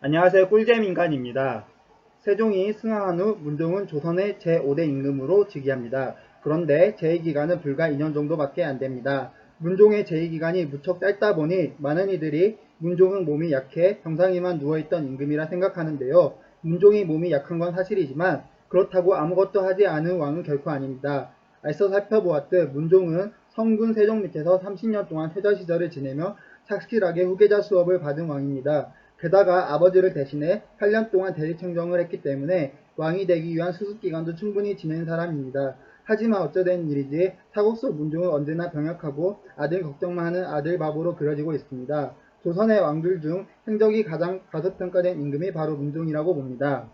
안녕하세요. 꿀잼 인간입니다. 세종이 승하한 후 문종은 조선의 제5대 임금으로 즉위합니다. 그런데 재위기간은 불과 2년 정도밖에 안 됩니다. 문종의 재위기간이 무척 짧다 보니 많은 이들이 문종은 몸이 약해 병상에만 누워있던 임금이라 생각하는데요. 문종이 몸이 약한 건 사실이지만 그렇다고 아무것도 하지 않은 왕은 결코 아닙니다. 앞서 살펴보았듯 문종은 성군 세종 밑에서 30년 동안 세자 시절을 지내며 착실하게 후계자 수업을 받은 왕입니다. 게다가 아버지를 대신해 8년 동안 대리청정을 했기 때문에 왕이 되기 위한 수습기간도 충분히 지낸 사람입니다. 하지만 어쩌된 일이지 사국 속 문종은 언제나 병약하고 아들 걱정만 하는 아들 바보로 그려지고 있습니다. 조선의 왕들 중 행적이 가장 과소평가된 임금이 바로 문종이라고 봅니다.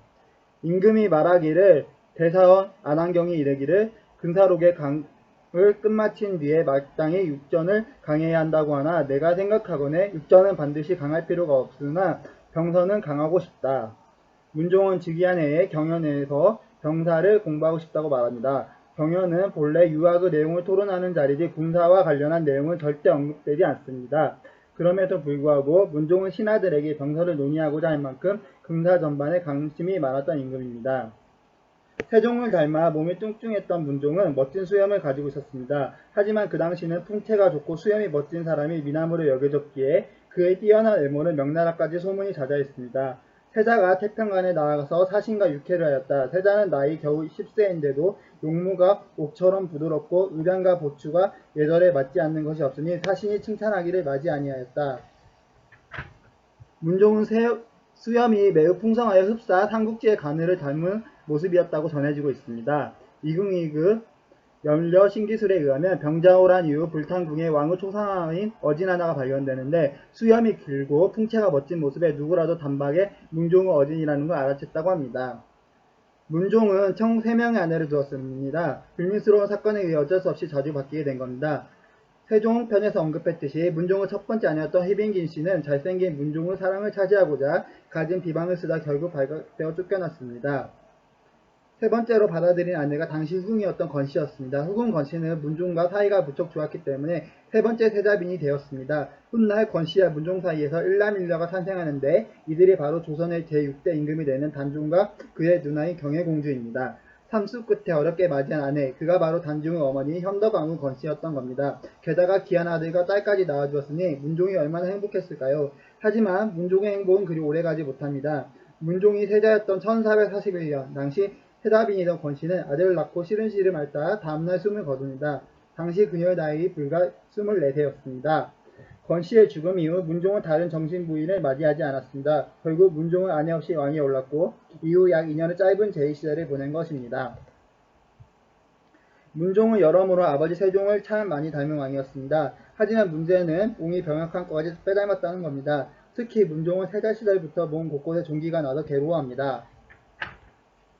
임금이 말하기를 대사원 안한경이 이르기를 근사록의 강을 끝마친 뒤에 마땅히 육전을 강해야 한다고 하나 내가 생각하거늘 육전은 반드시 강할 필요가 없으나 병서는 강하고 싶다. 문종은 즉위한 해에 경연에서 병사를 공부하고 싶다고 말합니다. 경연은 본래 유학의 내용을 토론하는 자리지 군사와 관련한 내용은 절대 언급되지 않습니다. 그럼에도 불구하고 문종은 신하들에게 병서를 논의하고자 할 만큼 군사 전반에 관심이 많았던 임금입니다. 세종을 닮아 몸이 뚱뚱했던 문종은 멋진 수염을 가지고 있었습니다. 하지만 그 당시는 풍채가 좋고 수염이 멋진 사람이 미남으로 여겨졌기에 그의 뛰어난 외모는 명나라까지 소문이 자자했습니다. 세자가 태평관에 나가서 사신과 육회를 하였다. 세자는 나이 겨우 10세인데도 용모가 옥처럼 부드럽고 의량과 보추가 예절에 맞지 않는 것이 없으니 사신이 칭찬하기를 마지 아니하였다. 문종은 수염이 매우 풍성하여 흡사 삼국지의 가늘을 닮은 모습이었다고 전해지고 있습니다. 이궁이그 연려 신기술에 의하면 병자호란 이후 불탄궁에 왕의 초상화인 어진 하나가 발견되는데 수염이 길고 풍채가 멋진 모습에 누구라도 단박에 문종의 어진이라는 걸 알아챘다고 합니다. 문종은 총 3명의 아내를 두었습니다. 불미스러운 사건에 의해 어쩔 수 없이 자주 바뀌게 된 겁니다. 세종편에서 언급했듯이 문종의 첫 번째 아내였던 희빈긴 씨는 잘생긴 문종의 사랑을 차지하고자 가진 비방을 쓰다 결국 발각되어 쫓겨났습니다. 세 번째로 받아들인 아내가 당시 후궁이었던 건씨였습니다. 후궁 건씨는 문종과 사이가 무척 좋았기 때문에 세 번째 세자빈이 되었습니다. 훗날 건씨와 문종 사이에서 일남일녀가 탄생하는데 이들이 바로 조선의 제6대 임금이 되는 단종과 그의 누나인 경혜공주입니다. 삼수 끝에 어렵게 맞이한 아내, 그가 바로 단종의 어머니 현덕왕후 건씨였던 겁니다. 게다가 귀한 아들과 딸까지 낳아주었으니 문종이 얼마나 행복했을까요? 하지만 문종의 행복은 그리 오래가지 못합니다. 문종이 세자였던 1441년 당시 해답인이던 권씨는 아들을 낳고 싫은 씨를 앓다 다음날 숨을 거둡니다. 당시 그녀의 나이 불과 24세였습니다. 권씨의 죽음 이후 문종은 다른 정신부인을 맞이하지 않았습니다. 결국 문종은 아내 없이 왕위에 올랐고 이후 약 2년의 짧은 재위 시절을 보낸 것입니다. 문종은 여러모로 아버지 세종을 참 많이 닮은 왕이었습니다. 하지만 문제는 옹이 병약한 것까지 빼닮았다는 겁니다. 특히 문종은 세자 시절부터 몸 곳곳에 종기가 나서 괴로워합니다.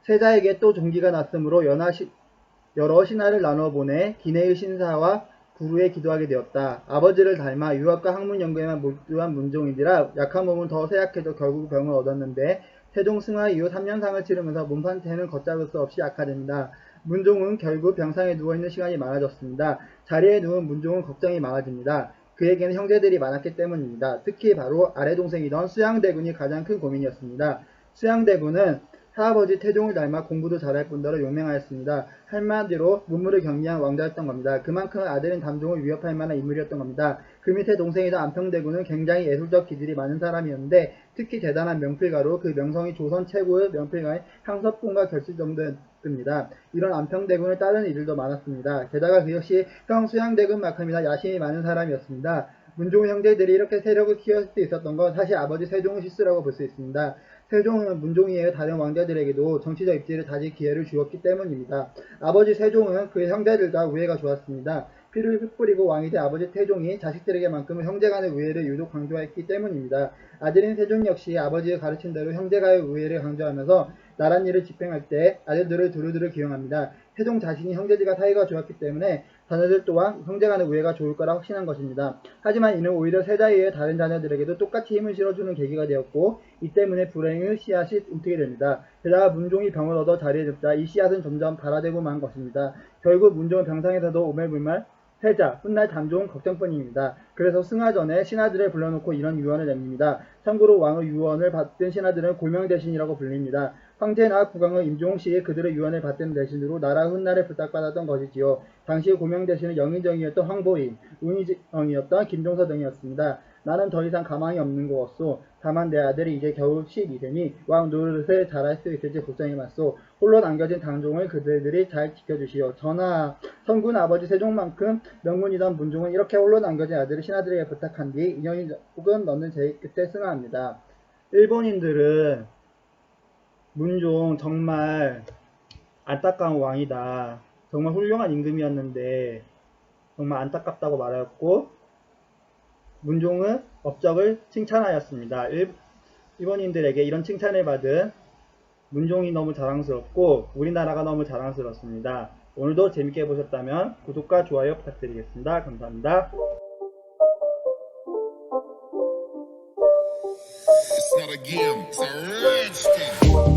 세자에게 또 종기가 났으므로 여러 신하를 나눠 보내 기내의 신사와 구루에 기도하게 되었다. 아버지를 닮아 유학과 학문 연구에만 몰두한 문종이니라 약한 몸은 더 쇠약해져 결국 병을 얻었는데 세종 승하 이후 3년상을 치르면서 몸 상태는 걷잡을 수 없이 악화됩니다. 문종은 결국 병상에 누워있는 시간이 많아졌습니다. 자리에 누운 문종은 걱정이 많아집니다. 그에게는 형제들이 많았기 때문입니다. 특히 바로 아래 동생이던 수양대군이 가장 큰 고민이었습니다. 수양대군은 할아버지 태종을 닮아 공부도 잘할 뿐더러 용맹하였습니다. 한마디로 문무를 경리한 왕자였던 겁니다. 그만큼 아들인 단종을 위협할 만한 인물이었던 겁니다. 그 밑에 동생이던 안평대군은 굉장히 예술적 기질이 많은 사람이었는데 특히 대단한 명필가로 그 명성이 조선 최고의 명필가인 향섭군과 결실정도였습니다. 이런 안평대군을 따르는 이들도 많았습니다. 게다가 그 역시 형 수양대군만큼이나 야심이 많은 사람이었습니다. 문종의 형제들이 이렇게 세력을 키울 수 있었던 건 사실 아버지 세종의 실수라고 볼 수 있습니다. 세종은 문종이 외 다른 왕자들에게도 정치적 입지를 다질 기회를 주었기 때문입니다. 아버지 세종은 그의 형제들과 우애가 좋았습니다. 피를 흩뿌리고 왕이 된 아버지 태종이 자식들에게만큼은 형제간의 우애를 유독 강조했기 때문입니다. 아들인 세종 역시 아버지의 가르친 대로 형제간의 우애를 강조하면서 나랏일을 집행할 때 아들들을 두루두루 기용합니다. 세종 자신이 형제들과 사이가 좋았기 때문에 자녀들 또한 형제간의 우애가 좋을 거라 확신한 것입니다. 하지만 이는 오히려 세자의 다른 자녀들에게도 똑같이 힘을 실어주는 계기가 되었고 이 때문에 불행의 씨앗이 움트게 됩니다. 게다가 문종이 병을 얻어 자리에 눕자 이 씨앗은 점점 발화되고 만 것입니다. 결국 문종은 병상에서도 오매불만 패자, 훗날 단종 걱정뿐입니다. 그래서 승하 전에 신하들을 불러놓고 이런 유언을 냅니다. 참고로 왕의 유언을 받든 신하들은 골명대신이라고 불립니다. 황제나 국왕의 임종 시에 그들의 유언을 받든 대신으로 나라 훗날을 부탁받았던 것이지요. 당시 고명대신은 영의정이었던 황보인, 운의정이었던 김종서 등이었습니다. 나는 더 이상 가망이 없는 것소. 다만 내 아들이 이제 겨우 12세니 왕 노릇을 잘할 수 있을지 걱정이 많소. 홀로 남겨진 당종을 그들이 잘 지켜주시오. 전하, 성군 아버지 세종만큼 명문이던 문종은 이렇게 홀로 남겨진 아들을 신하들에게 부탁한 뒤 인연이 혹은 너는 제 끝에 승하합니다. 일본인들은 문종 정말 안타까운 왕이다. 정말 훌륭한 임금이었는데 정말 안타깝다고 말하였고 문종은 업적을 칭찬하였습니다. 일본인들에게 이런 칭찬을 받은 문종이 너무 자랑스럽고 우리나라가 너무 자랑스럽습니다. 오늘도 재밌게 보셨다면 구독과 좋아요 부탁드리겠습니다. 감사합니다. It's not a game, it's a rich thing.